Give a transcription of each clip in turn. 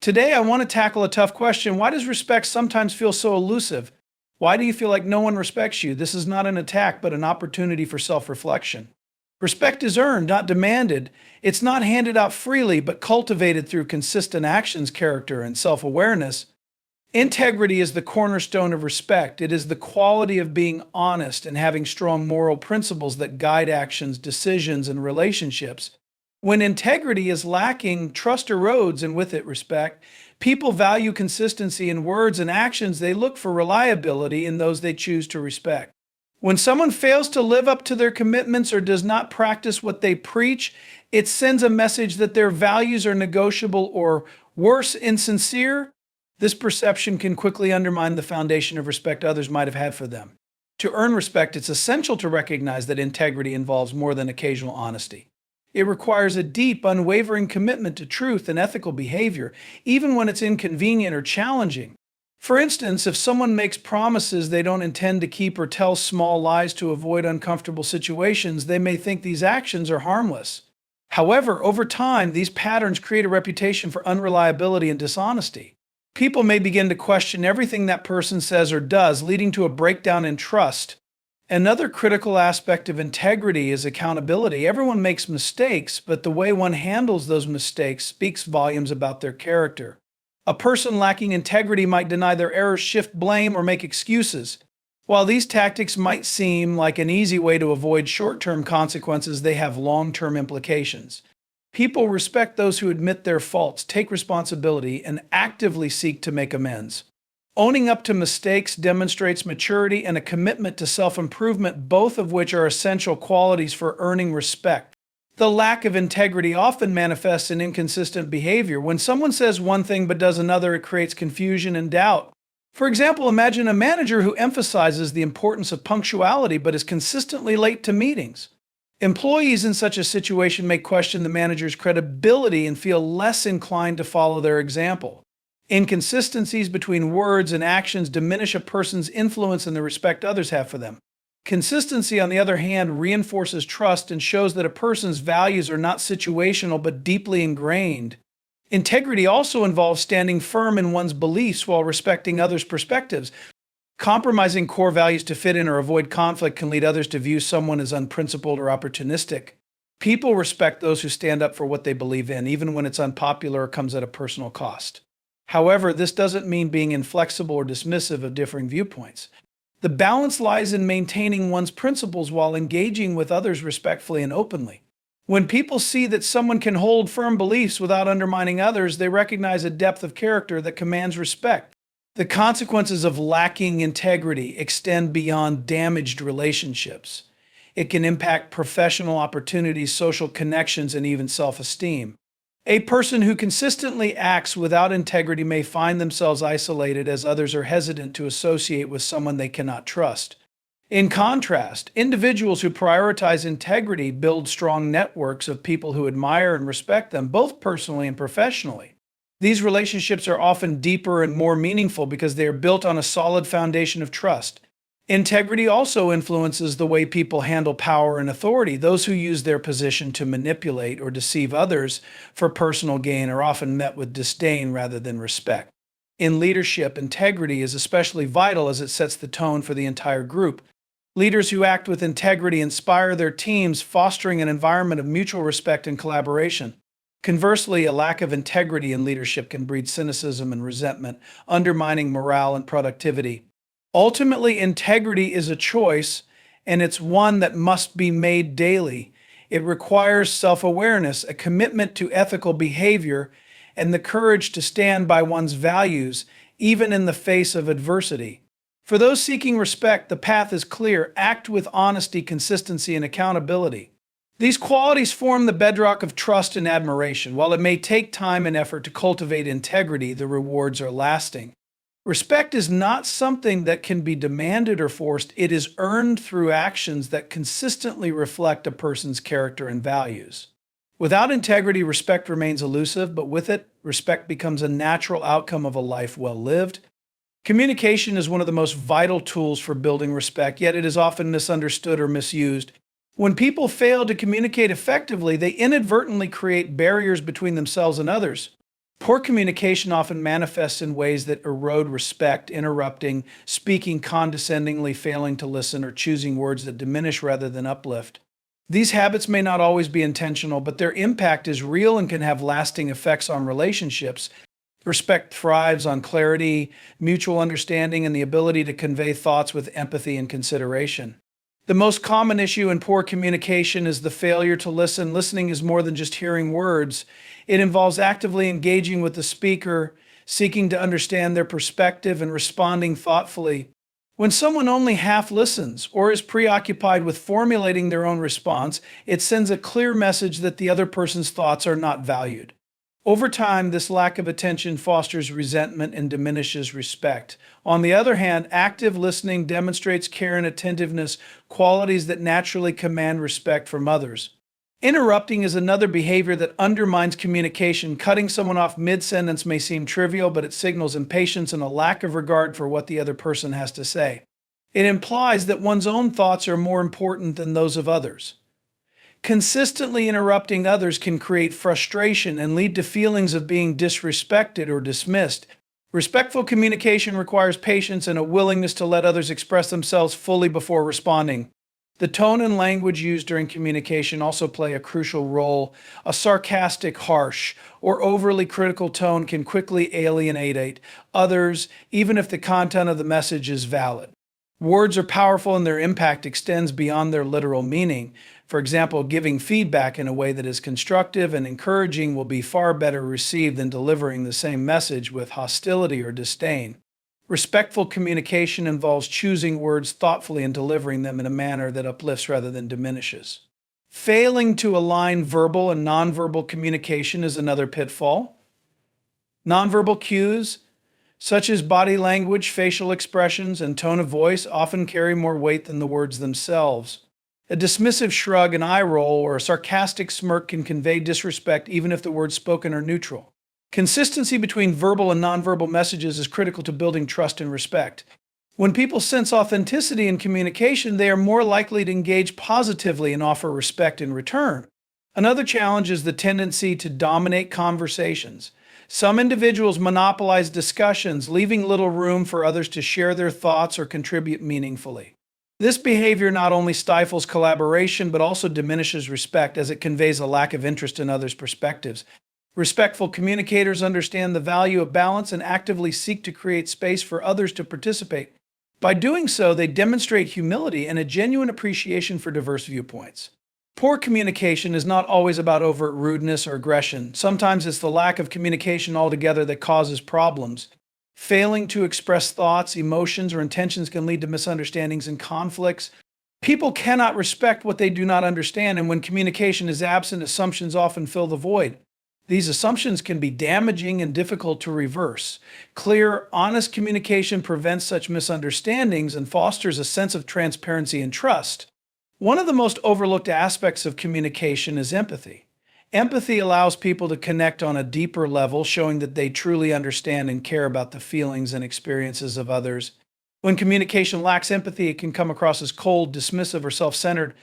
Today, I want to tackle a tough question. Why does respect sometimes feel so elusive? Why do you feel like no one respects you? This is not an attack, but an opportunity for self reflection. Respect is earned, not demanded. It's not handed out freely, but cultivated through consistent actions, character, and self awareness. Integrity is the cornerstone of respect. It is the quality of being honest and having strong moral principles that guide actions, decisions, and relationships. When integrity is lacking, trust erodes, and with it, respect. People value consistency in words and actions. They look for reliability in those they choose to respect. When someone fails to live up to their commitments or does not practice what they preach, it sends a message that their values are negotiable or, worse, insincere. This perception can quickly undermine the foundation of respect others might have had for them. To earn respect, it's essential to recognize that integrity involves more than occasional honesty. It requires a deep, unwavering commitment to truth and ethical behavior, even when it's inconvenient or challenging. For instance, if someone makes promises they don't intend to keep or tells small lies to avoid uncomfortable situations, they may think these actions are harmless. However, over time, these patterns create a reputation for unreliability and dishonesty. People may begin to question everything that person says or does, leading to a breakdown in trust. Another critical aspect of integrity is accountability. Everyone makes mistakes, but the way one handles those mistakes speaks volumes about their character. A person lacking integrity might deny their errors, shift blame, or make excuses. While these tactics might seem like an easy way to avoid short-term consequences, they have long-term implications. People respect those who admit their faults, take responsibility, and actively seek to make amends. Owning up to mistakes demonstrates maturity and a commitment to self-improvement, both of which are essential qualities for earning respect. The lack of integrity often manifests in inconsistent behavior. When someone says one thing but does another, it creates confusion and doubt. For example, imagine a manager who emphasizes the importance of punctuality but is consistently late to meetings. Employees in such a situation may question the manager's credibility and feel less inclined to follow their example. Inconsistencies between words and actions diminish a person's influence and the respect others have for them. Consistency, on the other hand, reinforces trust and shows that a person's values are not situational but deeply ingrained. Integrity also involves standing firm in one's beliefs while respecting others' perspectives. Compromising core values to fit in or avoid conflict can lead others to view someone as unprincipled or opportunistic. People respect those who stand up for what they believe in, even when it's unpopular or comes at a personal cost. However, this doesn't mean being inflexible or dismissive of differing viewpoints. The balance lies in maintaining one's principles while engaging with others respectfully and openly. When people see that someone can hold firm beliefs without undermining others, they recognize a depth of character that commands respect. The consequences of lacking integrity extend beyond damaged relationships. It can impact professional opportunities, social connections, and even self-esteem. A person who consistently acts without integrity may find themselves isolated as others are hesitant to associate with someone they cannot trust. In contrast, individuals who prioritize integrity build strong networks of people who admire and respect them, both personally and professionally. These relationships are often deeper and more meaningful because they are built on a solid foundation of trust. Integrity also influences the way people handle power and authority. Those who use their position to manipulate or deceive others for personal gain are often met with disdain rather than respect. In leadership, integrity is especially vital as it sets the tone for the entire group. Leaders who act with integrity inspire their teams, fostering an environment of mutual respect and collaboration. Conversely, a lack of integrity in leadership can breed cynicism and resentment, undermining morale and productivity. Ultimately, integrity is a choice, and it's one that must be made daily. It requires self-awareness, a commitment to ethical behavior, and the courage to stand by one's values, even in the face of adversity. For those seeking respect, the path is clear. Act with honesty, consistency, and accountability. These qualities form the bedrock of trust and admiration. While it may take time and effort to cultivate integrity, the rewards are lasting. Respect is not something that can be demanded or forced. It is earned through actions that consistently reflect a person's character and values. Without integrity, respect remains elusive, but with it, respect becomes a natural outcome of a life well lived. Communication is one of the most vital tools for building respect, yet it is often misunderstood or misused. When people fail to communicate effectively, they inadvertently create barriers between themselves and others. Poor communication often manifests in ways that erode respect, interrupting, speaking condescendingly, failing to listen, or choosing words that diminish rather than uplift. These habits may not always be intentional, but their impact is real and can have lasting effects on relationships. Respect thrives on clarity, mutual understanding, and the ability to convey thoughts with empathy and consideration. The most common issue in poor communication is the failure to listen. Listening is more than just hearing words. It involves actively engaging with the speaker, seeking to understand their perspective, and responding thoughtfully. When someone only half listens or is preoccupied with formulating their own response, it sends a clear message that the other person's thoughts are not valued. Over time, this lack of attention fosters resentment and diminishes respect. On the other hand, active listening demonstrates care and attentiveness, qualities that naturally command respect from others. Interrupting is another behavior that undermines communication. Cutting someone off mid-sentence may seem trivial, but it signals impatience and a lack of regard for what the other person has to say. It implies that one's own thoughts are more important than those of others. Consistently interrupting others can create frustration and lead to feelings of being disrespected or dismissed. Respectful communication requires patience and a willingness to let others express themselves fully before responding. The tone and language used during communication also play a crucial role. A sarcastic, harsh, or overly critical tone can quickly alienate others, even if the content of the message is valid. Words are powerful and their impact extends beyond their literal meaning. For example, giving feedback in a way that is constructive and encouraging will be far better received than delivering the same message with hostility or disdain. Respectful communication involves choosing words thoughtfully and delivering them in a manner that uplifts rather than diminishes. Failing to align verbal and nonverbal communication is another pitfall. Nonverbal cues, such as body language, facial expressions, and tone of voice, often carry more weight than the words themselves. A dismissive shrug, an eye roll, or a sarcastic smirk can convey disrespect even if the words spoken are neutral. Consistency between verbal and nonverbal messages is critical to building trust and respect. When people sense authenticity in communication, they are more likely to engage positively and offer respect in return. Another challenge is the tendency to dominate conversations. Some individuals monopolize discussions, leaving little room for others to share their thoughts or contribute meaningfully. This behavior not only stifles collaboration, but also diminishes respect as it conveys a lack of interest in others' perspectives. Respectful communicators understand the value of balance and actively seek to create space for others to participate. By doing so, they demonstrate humility and a genuine appreciation for diverse viewpoints. Poor communication is not always about overt rudeness or aggression. Sometimes it's the lack of communication altogether that causes problems. Failing to express thoughts, emotions, or intentions can lead to misunderstandings and conflicts. People cannot respect what they do not understand, and when communication is absent, assumptions often fill the void. These assumptions can be damaging and difficult to reverse. Clear, honest communication prevents such misunderstandings and fosters a sense of transparency and trust. One of the most overlooked aspects of communication is empathy. Empathy allows people to connect on a deeper level, showing that they truly understand and care about the feelings and experiences of others. When communication lacks empathy, it can come across as cold, dismissive, or self-centered.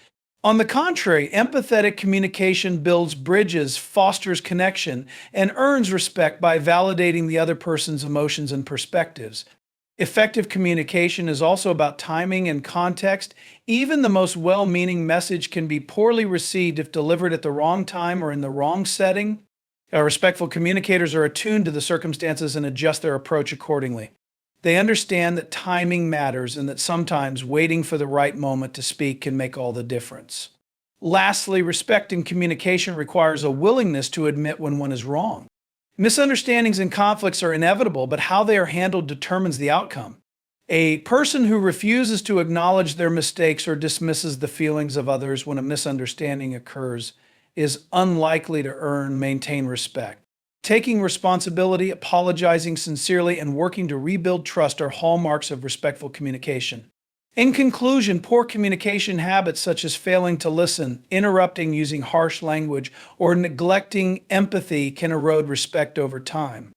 On the contrary, empathetic communication builds bridges, fosters connection, and earns respect by validating the other person's emotions and perspectives. Effective communication is also about timing and context. Even the most well-meaning message can be poorly received if delivered at the wrong time or in the wrong setting. Respectful communicators are attuned to the circumstances and adjust their approach accordingly. They understand that timing matters and that sometimes waiting for the right moment to speak can make all the difference. Lastly, respect in communication requires a willingness to admit when one is wrong. Misunderstandings and conflicts are inevitable, but how they are handled determines the outcome. A person who refuses to acknowledge their mistakes or dismisses the feelings of others when a misunderstanding occurs is unlikely to maintain respect. Taking responsibility, apologizing sincerely, and working to rebuild trust are hallmarks of respectful communication. In conclusion, poor communication habits such as failing to listen, interrupting using harsh language, or neglecting empathy can erode respect over time.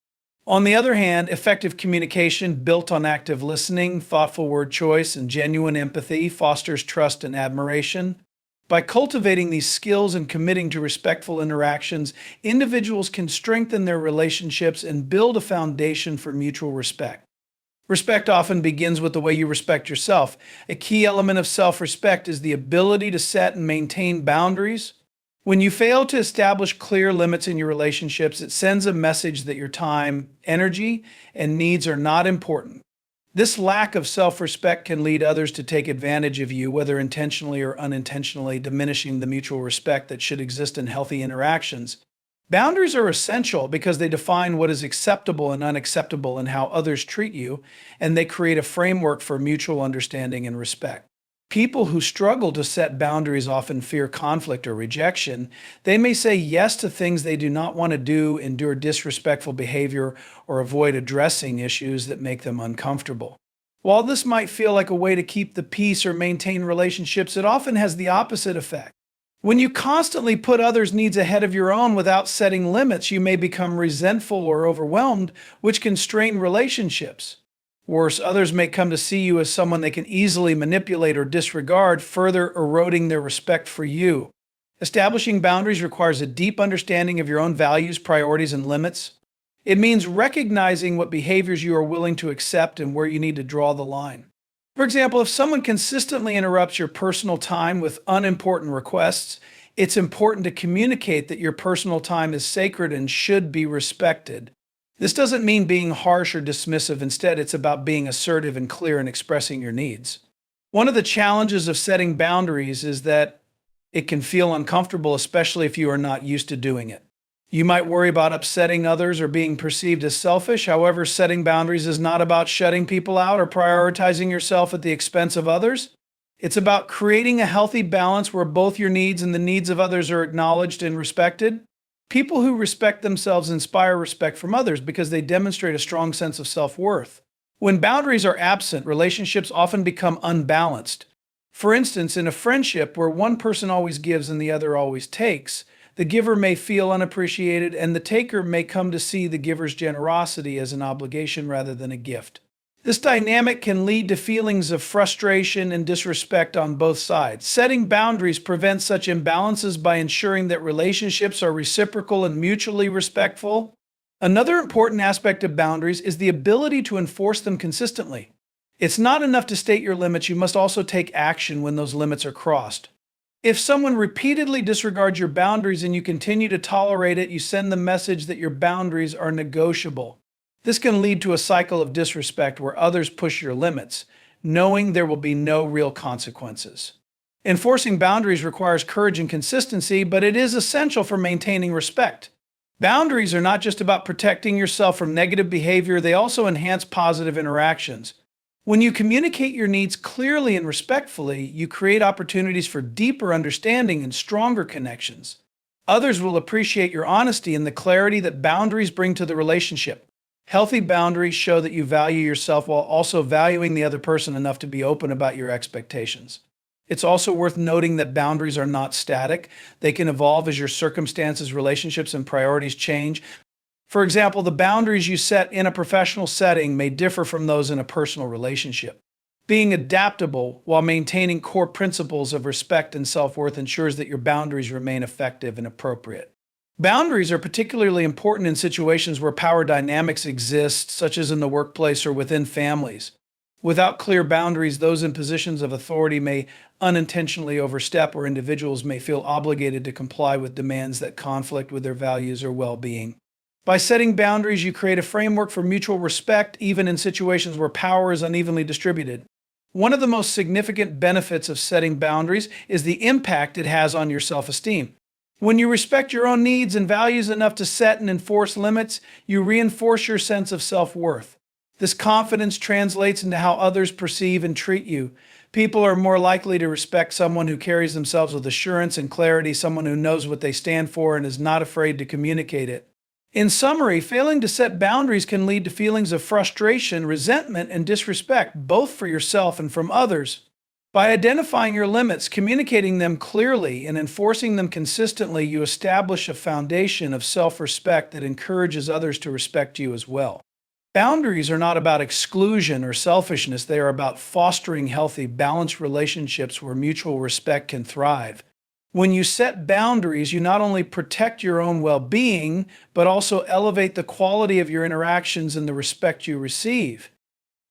On the other hand, effective communication built on active listening, thoughtful word choice, and genuine empathy fosters trust and admiration. By cultivating these skills and committing to respectful interactions, individuals can strengthen their relationships and build a foundation for mutual respect. Respect often begins with the way you respect yourself. A key element of self respect is the ability to set and maintain boundaries. When you fail to establish clear limits in your relationships, it sends a message that your time, energy, and needs are not important. This lack of self respect can lead others to take advantage of you, whether intentionally or unintentionally, diminishing the mutual respect that should exist in healthy interactions. Boundaries are essential because they define what is acceptable and unacceptable in how others treat you, and they create a framework for mutual understanding and respect. People who struggle to set boundaries often fear conflict or rejection. They may say yes to things they do not want to do, endure disrespectful behavior, or avoid addressing issues that make them uncomfortable. While this might feel like a way to keep the peace or maintain relationships, it often has the opposite effect. When you constantly put others' needs ahead of your own without setting limits, you may become resentful or overwhelmed, which can strain relationships. Worse, others may come to see you as someone they can easily manipulate or disregard, further eroding their respect for you. Establishing boundaries requires a deep understanding of your own values, priorities, and limits. It means recognizing what behaviors you are willing to accept and where you need to draw the line. For example, if someone consistently interrupts your personal time with unimportant requests, it's important to communicate that your personal time is sacred and should be respected. This doesn't mean being harsh or dismissive. Instead, it's about being assertive and clear in expressing your needs. One of the challenges of setting boundaries is that it can feel uncomfortable, especially if you are not used to doing it. You might worry about upsetting others or being perceived as selfish. However, setting boundaries is not about shutting people out or prioritizing yourself at the expense of others. It's about creating a healthy balance where both your needs and the needs of others are acknowledged and respected. People who respect themselves inspire respect from others because they demonstrate a strong sense of self-worth. When boundaries are absent, relationships often become unbalanced. For instance, in a friendship where one person always gives and the other always takes, the giver may feel unappreciated, and the taker may come to see the giver's generosity as an obligation rather than a gift. This dynamic can lead to feelings of frustration and disrespect on both sides. Setting boundaries prevents such imbalances by ensuring that relationships are reciprocal and mutually respectful. Another important aspect of boundaries is the ability to enforce them consistently. It's not enough to state your limits, you must also take action when those limits are crossed. If someone repeatedly disregards your boundaries and you continue to tolerate it, you send the message that your boundaries are negotiable. This can lead to a cycle of disrespect where others push your limits, knowing there will be no real consequences. Enforcing boundaries requires courage and consistency, but it is essential for maintaining respect. Boundaries are not just about protecting yourself from negative behavior, they also enhance positive interactions. When you communicate your needs clearly and respectfully, you create opportunities for deeper understanding and stronger connections. Others will appreciate your honesty and the clarity that boundaries bring to the relationship. Healthy boundaries show that you value yourself while also valuing the other person enough to be open about your expectations. It's also worth noting that boundaries are not static. They can evolve as your circumstances, relationships, and priorities change. For example, the boundaries you set in a professional setting may differ from those in a personal relationship. Being adaptable while maintaining core principles of respect and self-worth ensures that your boundaries remain effective and appropriate. Boundaries are particularly important in situations where power dynamics exist, such as in the workplace or within families. Without clear boundaries, those in positions of authority may unintentionally overstep, or individuals may feel obligated to comply with demands that conflict with their values or well-being. By setting boundaries, you create a framework for mutual respect, even in situations where power is unevenly distributed. One of the most significant benefits of setting boundaries is the impact it has on your self-esteem. When you respect your own needs and values enough to set and enforce limits, you reinforce your sense of self-worth. This confidence translates into how others perceive and treat you. People are more likely to respect someone who carries themselves with assurance and clarity, someone who knows what they stand for and is not afraid to communicate it. In summary, failing to set boundaries can lead to feelings of frustration, resentment, and disrespect, both for yourself and from others. By identifying your limits, communicating them clearly, and enforcing them consistently, you establish a foundation of self-respect that encourages others to respect you as well. Boundaries are not about exclusion or selfishness. They are about fostering healthy, balanced relationships where mutual respect can thrive. When you set boundaries, you not only protect your own well being, but also elevate the quality of your interactions and the respect you receive.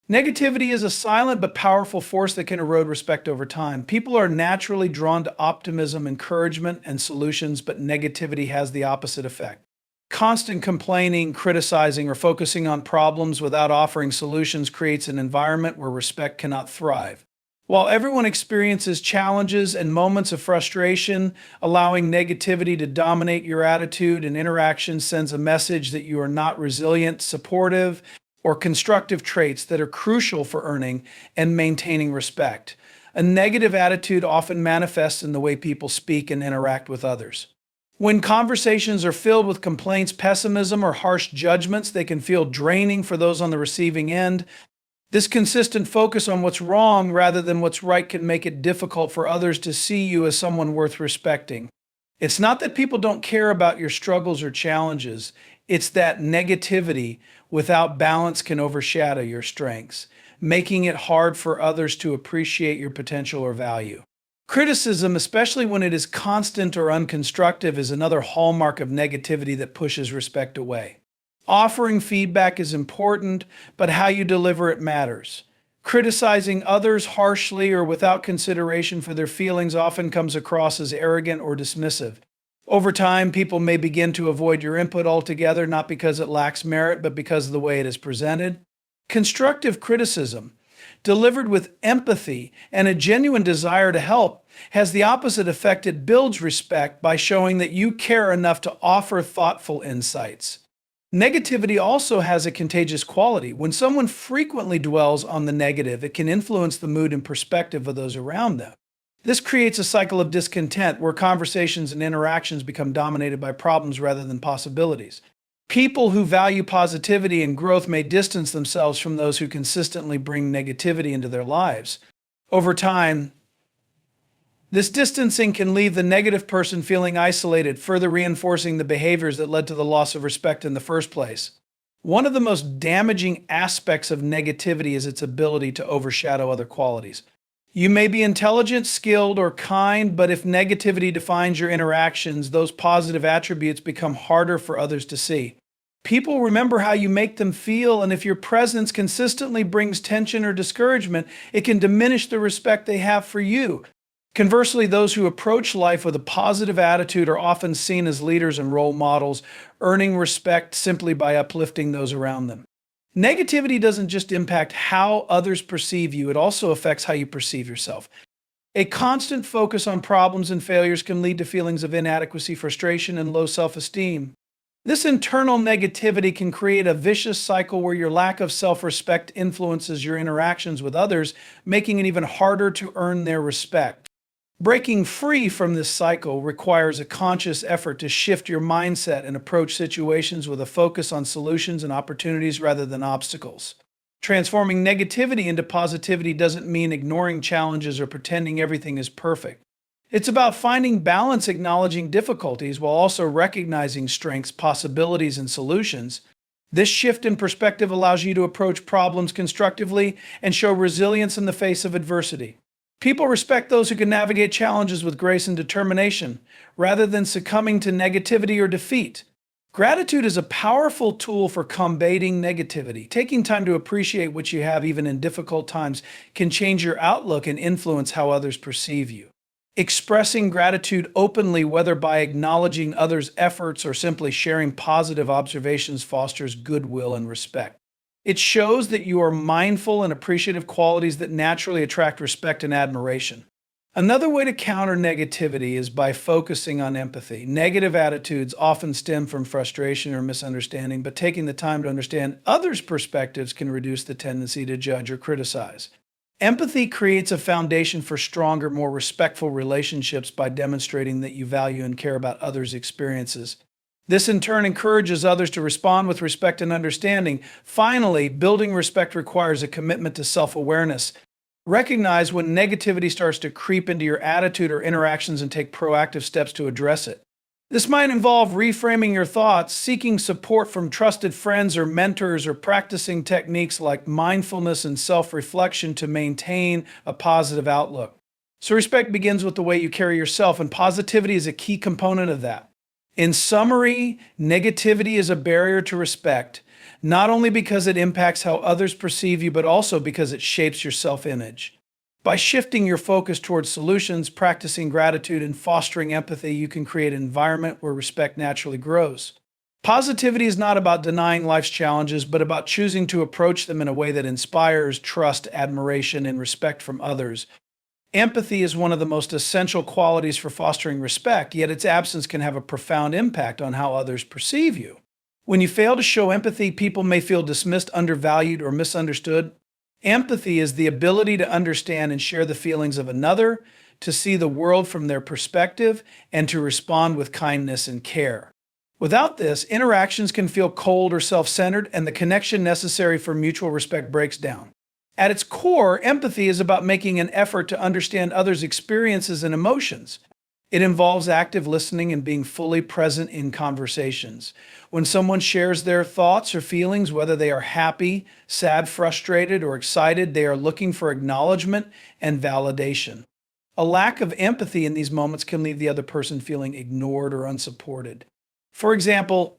Negativity is a silent but powerful force that can erode respect over time. People are naturally drawn to optimism, encouragement, and solutions, but negativity has the opposite effect. Constant complaining, criticizing, or focusing on problems without offering solutions creates an environment where respect cannot thrive. While everyone experiences challenges and moments of frustration, allowing negativity to dominate your attitude and interaction sends a message that you are not resilient, supportive, or constructive traits that are crucial for earning and maintaining respect. A negative attitude often manifests in the way people speak and interact with others. When conversations are filled with complaints, pessimism, or harsh judgments, they can feel draining for those on the receiving end. This consistent focus on what's wrong rather than what's right can make it difficult for others to see you as someone worth respecting. It's not that people don't care about your struggles or challenges, it's that negativity without balance can overshadow your strengths, making it hard for others to appreciate your potential or value. Criticism, especially when it is constant or unconstructive, is another hallmark of negativity that pushes respect away. Offering feedback is important, but how you deliver it matters. Criticizing others harshly or without consideration for their feelings often comes across as arrogant or dismissive. Over time, people may begin to avoid your input altogether, not because it lacks merit, but because of the way it is presented. Constructive criticism, delivered with empathy and a genuine desire to help, has the opposite effect. It builds respect by showing that you care enough to offer thoughtful insights. Negativity also has a contagious quality. When someone frequently dwells on the negative, it can influence the mood and perspective of those around them. This creates a cycle of discontent where conversations and interactions become dominated by problems rather than possibilities. People who value positivity and growth may distance themselves from those who consistently bring negativity into their lives. Over time, this distancing can leave the negative person feeling isolated, further reinforcing the behaviors that led to the loss of respect in the first place. One of the most damaging aspects of negativity is its ability to overshadow other qualities. You may be intelligent, skilled, or kind, but if negativity defines your interactions, those positive attributes become harder for others to see. People remember how you make them feel, and if your presence consistently brings tension or discouragement, it can diminish the respect they have for you. Conversely, those who approach life with a positive attitude are often seen as leaders and role models, earning respect simply by uplifting those around them. Negativity doesn't just impact how others perceive you, it also affects how you perceive yourself. A constant focus on problems and failures can lead to feelings of inadequacy, frustration, and low self-esteem. This internal negativity can create a vicious cycle where your lack of self-respect influences your interactions with others, making it even harder to earn their respect. Breaking free from this cycle requires a conscious effort to shift your mindset and approach situations with a focus on solutions and opportunities rather than obstacles. Transforming negativity into positivity doesn't mean ignoring challenges or pretending everything is perfect. It's about finding balance, acknowledging difficulties while also recognizing strengths, possibilities, and solutions. This shift in perspective allows you to approach problems constructively and show resilience in the face of adversity. People respect those who can navigate challenges with grace and determination, rather than succumbing to negativity or defeat. Gratitude is a powerful tool for combating negativity. Taking time to appreciate what you have, even in difficult times, can change your outlook and influence how others perceive you. Expressing gratitude openly, whether by acknowledging others' efforts or simply sharing positive observations, fosters goodwill and respect. It shows that you are mindful and appreciative, qualities that naturally attract respect and admiration. Another way to counter negativity is by focusing on empathy. Negative attitudes often stem from frustration or misunderstanding, but taking the time to understand others' perspectives can reduce the tendency to judge or criticize. Empathy creates a foundation for stronger, more respectful relationships by demonstrating that you value and care about others' experiences. This in turn encourages others to respond with respect and understanding. Finally, building respect requires a commitment to self-awareness. Recognize when negativity starts to creep into your attitude or interactions and take proactive steps to address it. This might involve reframing your thoughts, seeking support from trusted friends or mentors, or practicing techniques like mindfulness and self-reflection to maintain a positive outlook. So respect begins with the way you carry yourself, and positivity is a key component of that. In summary, negativity is a barrier to respect, not only because it impacts how others perceive you, but also because it shapes your self-image. By shifting your focus towards solutions, practicing gratitude, and fostering empathy, you can create an environment where respect naturally grows. Positivity is not about denying life's challenges, but about choosing to approach them in a way that inspires trust, admiration, and respect from others. Empathy is one of the most essential qualities for fostering respect, yet its absence can have a profound impact on how others perceive you. When you fail to show empathy, people may feel dismissed, undervalued, or misunderstood. Empathy is the ability to understand and share the feelings of another, to see the world from their perspective, and to respond with kindness and care. Without this, interactions can feel cold or self-centered, and the connection necessary for mutual respect breaks down. At its core, empathy is about making an effort to understand others' experiences and emotions. It involves active listening and being fully present in conversations. When someone shares their thoughts or feelings, whether they are happy, sad, frustrated, or excited, they are looking for acknowledgement and validation. A lack of empathy in these moments can leave the other person feeling ignored or unsupported. For example,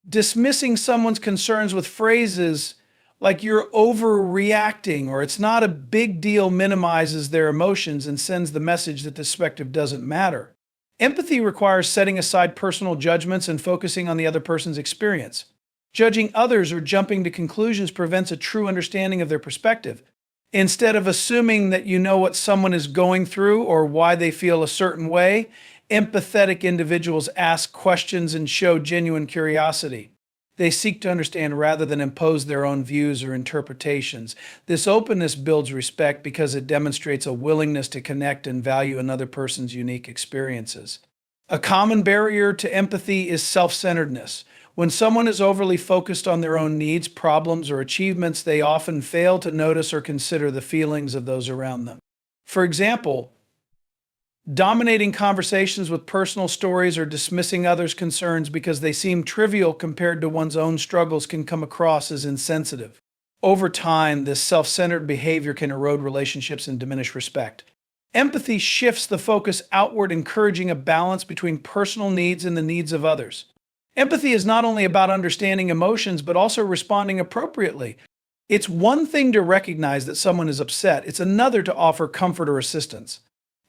dismissing someone's concerns with phrases like "you're overreacting" or "it's not a big deal" minimizes their emotions and sends the message that this perspective doesn't matter. Empathy requires setting aside personal judgments and focusing on the other person's experience. Judging others or jumping to conclusions prevents a true understanding of their perspective. Instead of assuming that you know what someone is going through or why they feel a certain way, empathetic individuals ask questions and show genuine curiosity. They seek to understand rather than impose their own views or interpretations. This openness builds respect because it demonstrates a willingness to connect and value another person's unique experiences. A common barrier to empathy is self-centeredness. When someone is overly focused on their own needs, problems, or achievements, they often fail to notice or consider the feelings of those around them. For example, dominating conversations with personal stories or dismissing others' concerns because they seem trivial compared to one's own struggles can come across as insensitive. Over time, this self-centered behavior can erode relationships and diminish respect. Empathy shifts the focus outward, encouraging a balance between personal needs and the needs of others. Empathy is not only about understanding emotions, but also responding appropriately. It's one thing to recognize that someone is upset. It's another to offer comfort or assistance.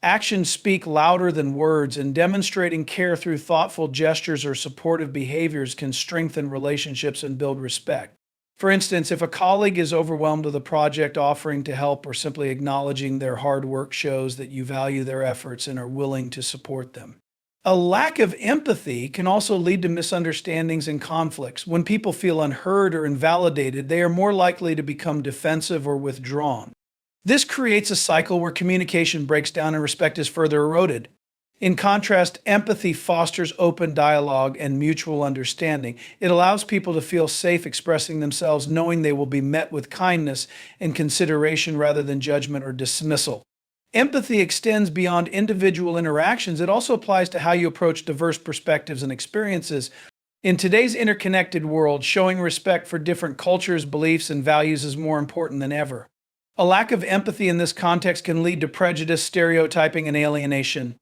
Actions speak louder than words, and demonstrating care through thoughtful gestures or supportive behaviors can strengthen relationships and build respect. For instance, if a colleague is overwhelmed with a project, offering to help or simply acknowledging their hard work shows that you value their efforts and are willing to support them. A lack of empathy can also lead to misunderstandings and conflicts. When people feel unheard or invalidated, they are more likely to become defensive or withdrawn. This creates a cycle where communication breaks down and respect is further eroded. In contrast, empathy fosters open dialogue and mutual understanding. It allows people to feel safe expressing themselves, knowing they will be met with kindness and consideration rather than judgment or dismissal. Empathy extends beyond individual interactions. It also applies to how you approach diverse perspectives and experiences. In today's interconnected world, showing respect for different cultures, beliefs, and values is more important than ever. A lack of empathy in this context can lead to prejudice, stereotyping, and alienation.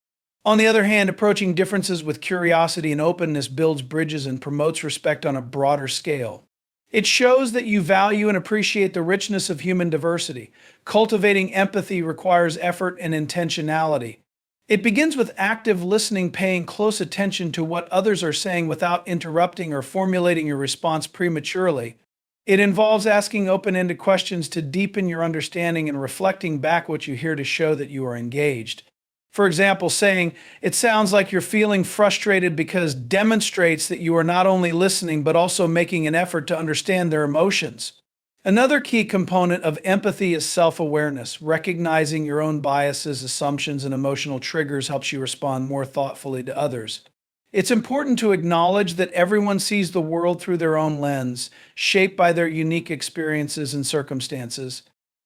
On the other hand, approaching differences with curiosity and openness builds bridges and promotes respect on a broader scale. It shows that you value and appreciate the richness of human diversity. Cultivating empathy requires effort and intentionality. It begins with active listening, paying close attention to what others are saying without interrupting or formulating your response prematurely. It involves asking open-ended questions to deepen your understanding and reflecting back what you hear to show that you are engaged. For example, saying, "It sounds like you're feeling frustrated," because demonstrates that you are not only listening but also making an effort to understand their emotions. Another key component of empathy is self-awareness. Recognizing your own biases, assumptions, and emotional triggers helps you respond more thoughtfully to others. It's important to acknowledge that everyone sees the world through their own lens, shaped by their unique experiences and circumstances.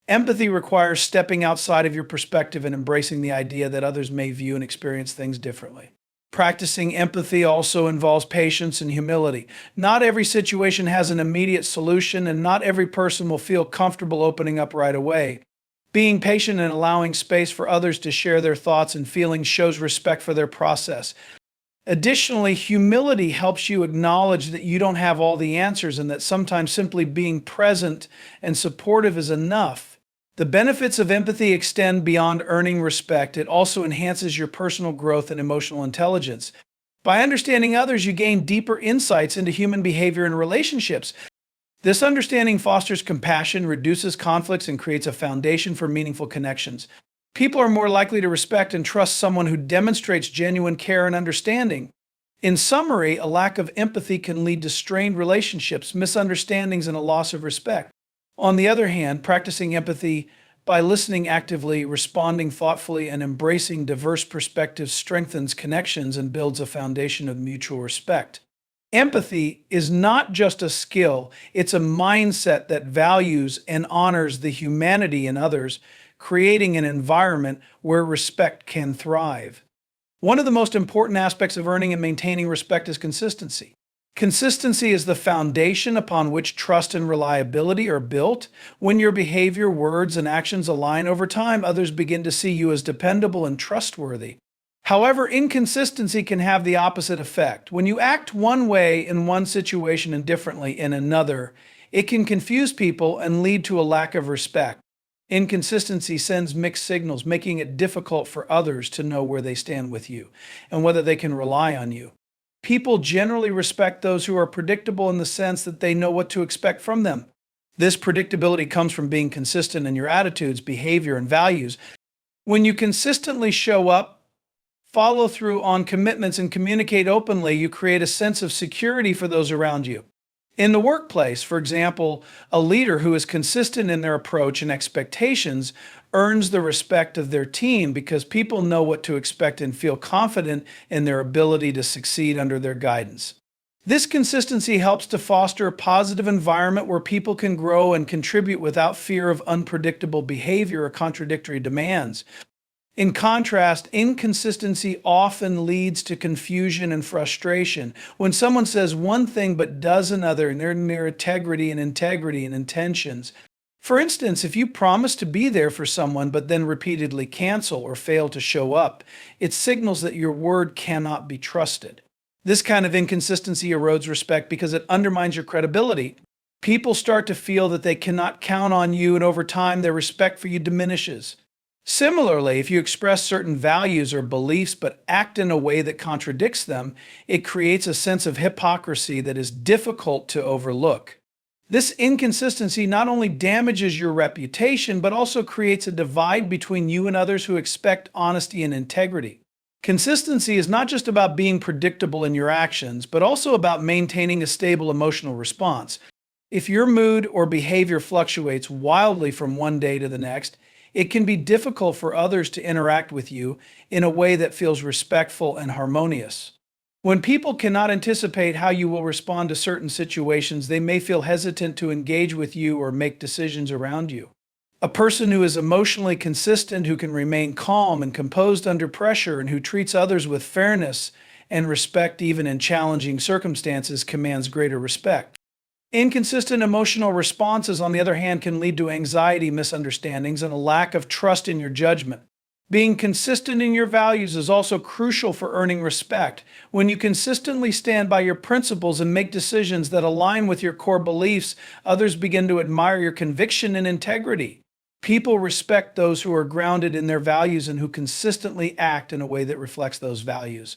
Empathy requires stepping outside of your perspective and embracing the idea that others may view and experience things differently. Practicing empathy also involves patience and humility. Not every situation has an immediate solution, and not every person will feel comfortable opening up right away. Being patient and allowing space for others to share their thoughts and feelings shows respect for their process. Additionally, humility helps you acknowledge that you don't have all the answers and that sometimes simply being present and supportive is enough. The benefits of empathy extend beyond earning respect. It also enhances your personal growth and emotional intelligence. By understanding others, you gain deeper insights into human behavior and relationships. This understanding fosters compassion, reduces conflicts, and creates a foundation for meaningful connections. People are more likely to respect and trust someone who demonstrates genuine care and understanding. In summary, a lack of empathy can lead to strained relationships, misunderstandings, and a loss of respect. On the other hand, practicing empathy by listening actively, responding thoughtfully, and embracing diverse perspectives strengthens connections and builds a foundation of mutual respect. Empathy is not just a skill, it's a mindset that values and honors the humanity in others, creating an environment where respect can thrive. One of the most important aspects of earning and maintaining respect is consistency. Consistency is the foundation upon which trust and reliability are built. When your behavior, words, and actions align over time, others begin to see you as dependable and trustworthy. However, inconsistency can have the opposite effect. When you act one way in one situation and differently in another, it can confuse people and lead to a lack of respect. Inconsistency sends mixed signals, making it difficult for others to know where they stand with you and whether they can rely on you. People generally respect those who are predictable in the sense that they know what to expect from them. This predictability comes from being consistent in your attitudes, behavior, and values. When you consistently show up, follow through on commitments, and communicate openly, you create a sense of security for those around you. In the workplace, for example, a leader who is consistent in their approach and expectations earns the respect of their team because people know what to expect and feel confident in their ability to succeed under their guidance. This consistency helps to foster a positive environment where people can grow and contribute without fear of unpredictable behavior or contradictory demands. In contrast, inconsistency often leads to confusion and frustration. When someone says one thing but does another, and they're in their integrity and intentions. For instance, if you promise to be there for someone but then repeatedly cancel or fail to show up, it signals that your word cannot be trusted. This kind of inconsistency erodes respect because it undermines your credibility. People start to feel that they cannot count on you, and over time, their respect for you diminishes. Similarly, if you express certain values or beliefs but act in a way that contradicts them, it creates a sense of hypocrisy that is difficult to overlook. This inconsistency not only damages your reputation, but also creates a divide between you and others who expect honesty and integrity. Consistency is not just about being predictable in your actions, but also about maintaining a stable emotional response. If your mood or behavior fluctuates wildly from one day to the next, it can be difficult for others to interact with you in a way that feels respectful and harmonious. When people cannot anticipate how you will respond to certain situations, they may feel hesitant to engage with you or make decisions around you. A person who is emotionally consistent, who can remain calm and composed under pressure, and who treats others with fairness and respect even in challenging circumstances commands greater respect. Inconsistent emotional responses, on the other hand, can lead to anxiety, misunderstandings, and a lack of trust in your judgment. Being consistent in your values is also crucial for earning respect. When you consistently stand by your principles and make decisions that align with your core beliefs, others begin to admire your conviction and integrity. People respect those who are grounded in their values and who consistently act in a way that reflects those values.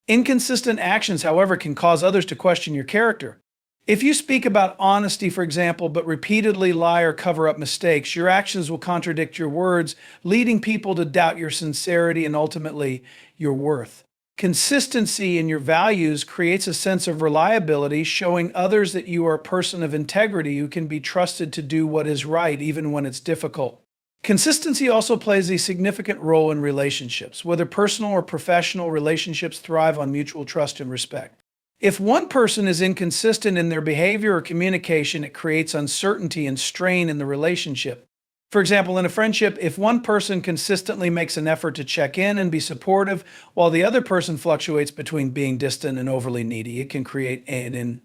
Inconsistent actions, however, can cause others to question your character. If you speak about honesty, for example, but repeatedly lie or cover up mistakes, your actions will contradict your words, leading people to doubt your sincerity and ultimately your worth. Consistency in your values creates a sense of reliability, showing others that you are a person of integrity who can be trusted to do what is right even when it's difficult. Consistency also plays a significant role in relationships. Whether personal or professional, relationships thrive on mutual trust and respect. If one person is inconsistent in their behavior or communication, it creates uncertainty and strain in the relationship. For example, in a friendship, if one person consistently makes an effort to check in and be supportive, while the other person fluctuates between being distant and overly needy, it can create an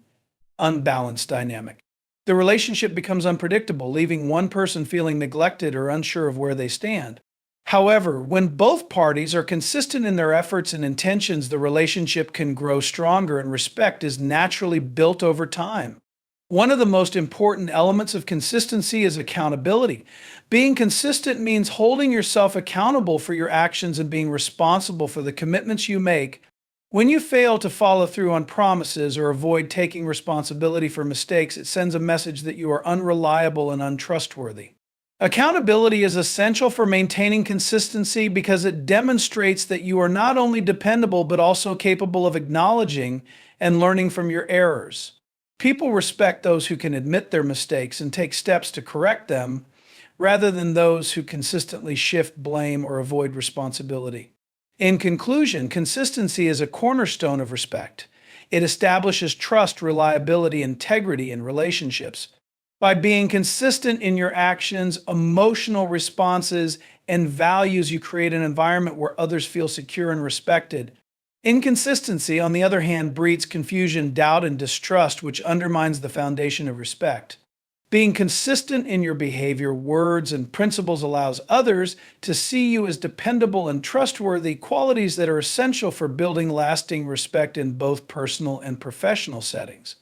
unbalanced dynamic. The relationship becomes unpredictable, leaving one person feeling neglected or unsure of where they stand. However, when both parties are consistent in their efforts and intentions, the relationship can grow stronger and respect is naturally built over time. One of the most important elements of consistency is accountability. Being consistent means holding yourself accountable for your actions and being responsible for the commitments you make. When you fail to follow through on promises or avoid taking responsibility for mistakes, it sends a message that you are unreliable and untrustworthy. Accountability is essential for maintaining consistency because it demonstrates that you are not only dependable but also capable of acknowledging and learning from your errors. People respect those who can admit their mistakes and take steps to correct them, rather than those who consistently shift blame or avoid responsibility. In conclusion, consistency is a cornerstone of respect. It establishes trust, reliability, integrity in relationships. By being consistent in your actions, emotional responses, and values, you create an environment where others feel secure and respected. Inconsistency, on the other hand, breeds confusion, doubt, and distrust, which undermines the foundation of respect. Being consistent in your behavior, words, and principles allows others to see you as dependable and trustworthy, qualities that are essential for building lasting respect in both personal and professional settings.